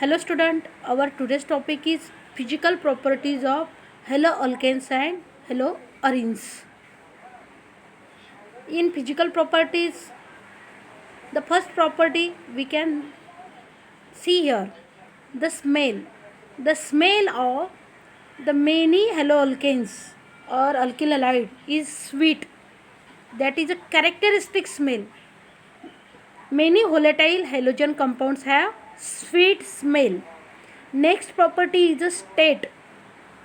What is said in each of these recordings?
Hello student, our today's topic is physical properties of haloalkanes and haloarenes. In physical properties, the first property we can see here, the smell. The smell of the many haloalkanes or alkyl halide is sweet. That is a characteristic smell. Many volatile halogen compounds have sweet smell. Next property is a state.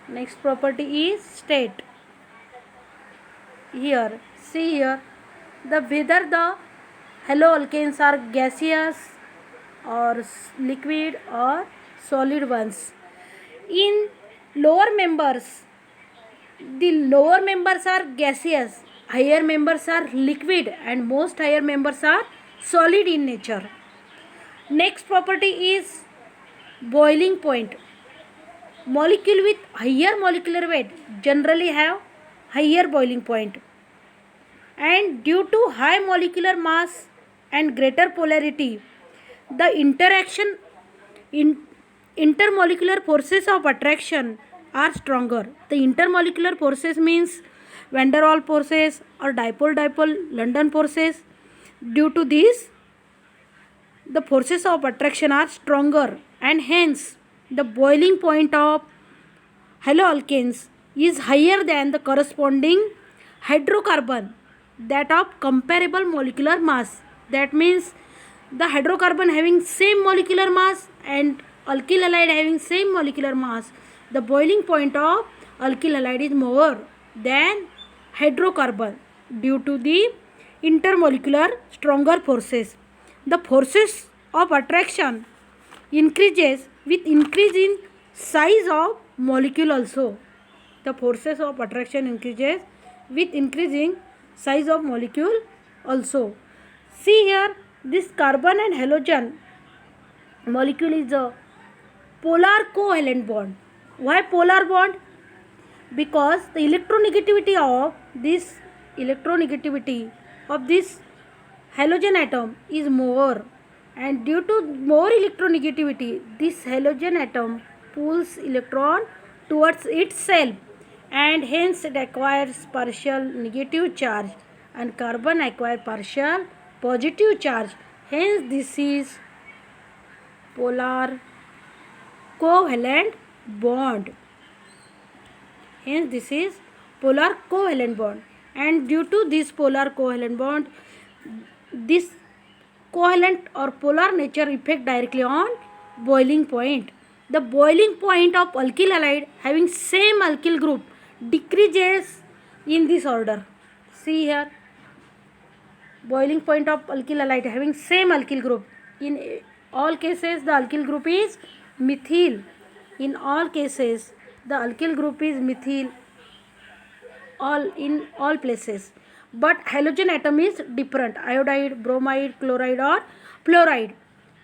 Next property is state. Here, see here, the whether the haloalkanes are gaseous or liquid or solid ones. In lower members, the lower members are gaseous, higher members are liquid, and most higher members are solid in nature. Next property is boiling point. Molecule with higher molecular weight generally have higher boiling point, and due to high molecular mass and greater polarity, the intermolecular forces of attraction are stronger. The intermolecular forces means van der Waals forces or dipole London forces. Due to this, the forces of attraction are stronger, and hence the boiling point of haloalkanes is higher than the corresponding hydrocarbon that of comparable molecular mass. That means the hydrocarbon having same molecular mass and alkyl halide having same molecular mass, the boiling point of alkyl halide is more than hydrocarbon due to the intermolecular stronger forces. The forces of attraction increases with increase in size of molecule also. The forces of attraction increases with increasing size of molecule also. See here, this carbon and halogen molecule is a polar covalent bond. Why polar bond? Because the electronegativity of this halogen atom is more, and due to more electronegativity, this halogen atom pulls electron towards itself, and hence it acquires partial negative charge, and carbon acquire partial positive charge. Hence this is polar covalent bond. Hence this is polar covalent bond, and due to this polar covalent bond, this covalent or polar nature effect directly on boiling point. The boiling point of alkyl halide having same alkyl group decreases in this order. See here, boiling point of alkyl halide having same alkyl group. In all cases, the alkyl group is methyl. In all cases, the alkyl group is methyl. In all places, but halogen atom is different: iodide, bromide, chloride, or fluoride.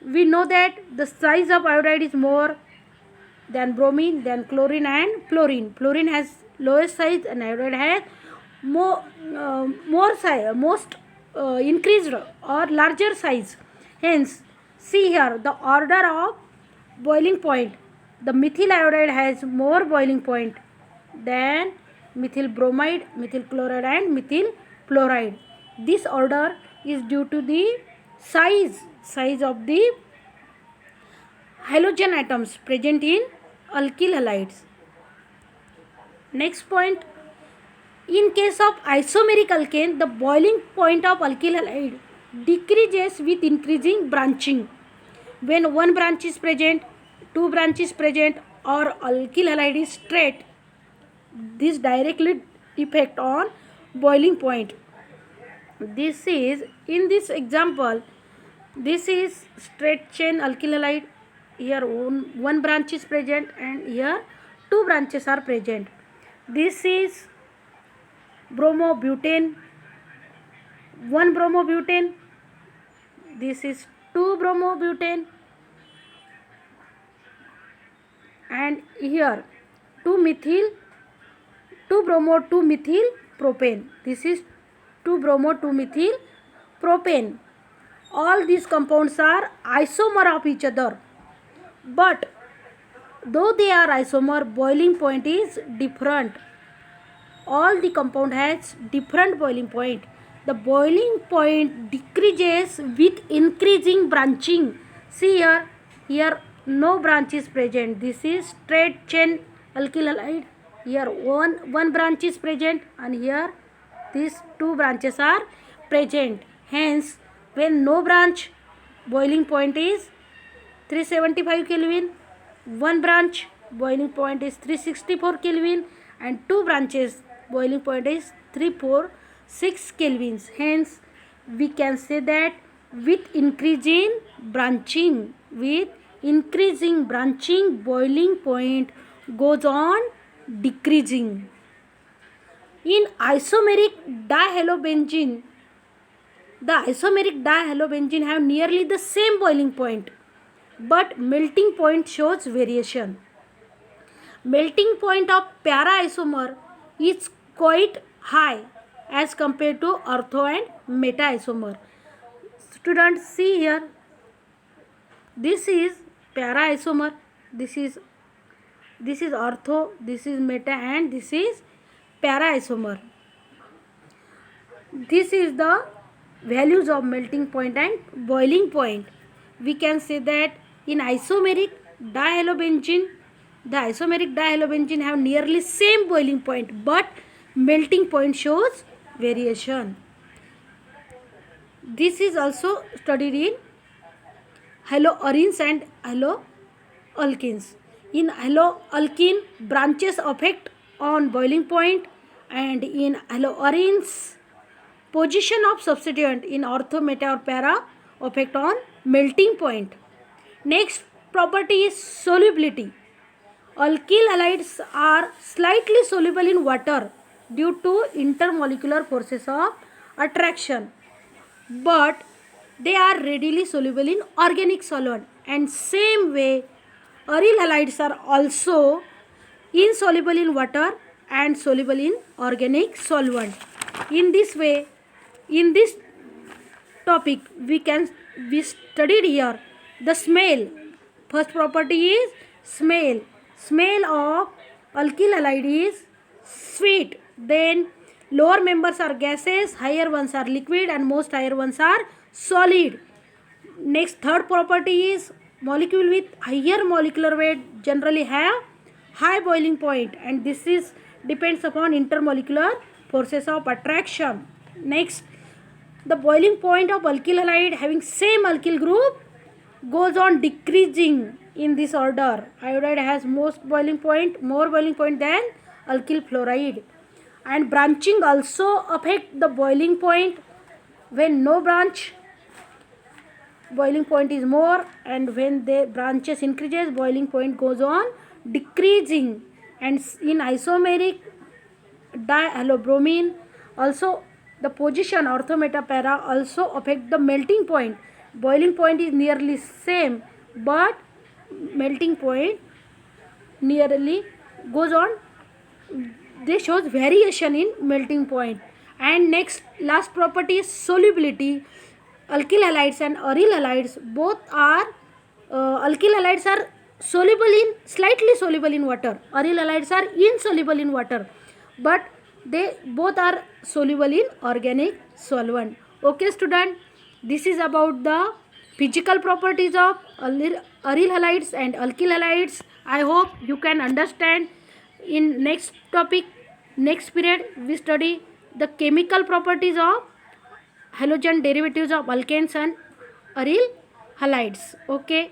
We know that the size of iodide is more than bromine, than chlorine and fluorine. Fluorine has lowest size and iodide has more size, most increased or larger size. Hence, see here the order of boiling point. The methyl iodide has more boiling point than methyl bromide, methyl chloride, and methyl fluoride. This order is due to the size of the halogen atoms present in alkyl halides. Next point, in case of isomeric alkane, the boiling point of alkyl halide decreases with increasing branching. When one branch is present, two branches present, or alkyl halide is straight, this directly effect on boiling point. This is, in this example, this is straight chain alkyl halide. Here one branch is present and here two branches are present. This is bromobutane, one bromobutane. This is two bromobutane, and here two methyl, two bromo, two methyl propane. This is two bromo, two methyl propane. All these compounds are isomer of each other. but though they are isomer, boiling point is different. All the compound has different boiling point. The boiling point decreases with increasing branching. See here no branch is present. This is straight chain alkyl halide. Here one branch is present, and here these two branches are present. Hence, when no branch, boiling point is 375 Kelvin. One branch, boiling point is 364 Kelvin, and two branches, boiling point is 346 Kelvins. Hence, we can say that with increasing branching, boiling point goes on decreasing. In isomeric dihalobenzene, the isomeric dihalobenzene have nearly the same boiling point, but melting point shows variation. Melting point of para isomer is quite high as compared to ortho and meta isomer. Students, see here, this is para isomer, this is ortho, this is meta, and this is para isomer. This is the values of melting point and boiling point. We can say that in isomeric dihalobenzene, the isomeric dihalobenzene have nearly same boiling point, but melting point shows variation. This is also studied in haloarenes and haloalkenes. In haloalkene, branches affect on boiling point, and in haloarenes, position of substituent in ortho, meta or para affect on melting point. Next property is solubility. Alkyl halides are slightly soluble in water due to intermolecular forces of attraction, but they are readily soluble in organic solvent, and same way aryl halides are also insoluble in water and soluble in organic solvent. In this way, in this topic, we studied here the smell. First property is smell. Smell of alkyl halide is sweet. Then lower members are gases, higher ones are liquid, and most higher ones are solid. Next, third property is molecule with higher molecular weight generally have high boiling point, and this is depends upon intermolecular forces of attraction. Next, the boiling point of alkyl halide having same alkyl group goes on decreasing in this order. Iodide has more boiling point than alkyl fluoride. And branching also affect the boiling point. When no branch, boiling point is more, and when the branches increases, boiling point goes on decreasing. And in isomeric dihalobromine, also the position ortho, meta, para also affect the melting point. Boiling point is nearly same, but melting point nearly goes on. This shows variation in melting point. And next, last property is solubility. Alkyl halides and aryl halides both are alkyl halides are slightly soluble in water. Aryl halides are insoluble in water, but they both are soluble in organic solvent. Okay, student, this is about the physical properties of aryl halides and alkyl halides. I hope you can understand. In next topic, next period, we study the chemical properties of halogen derivatives of alkanes and aryl halides. Okay.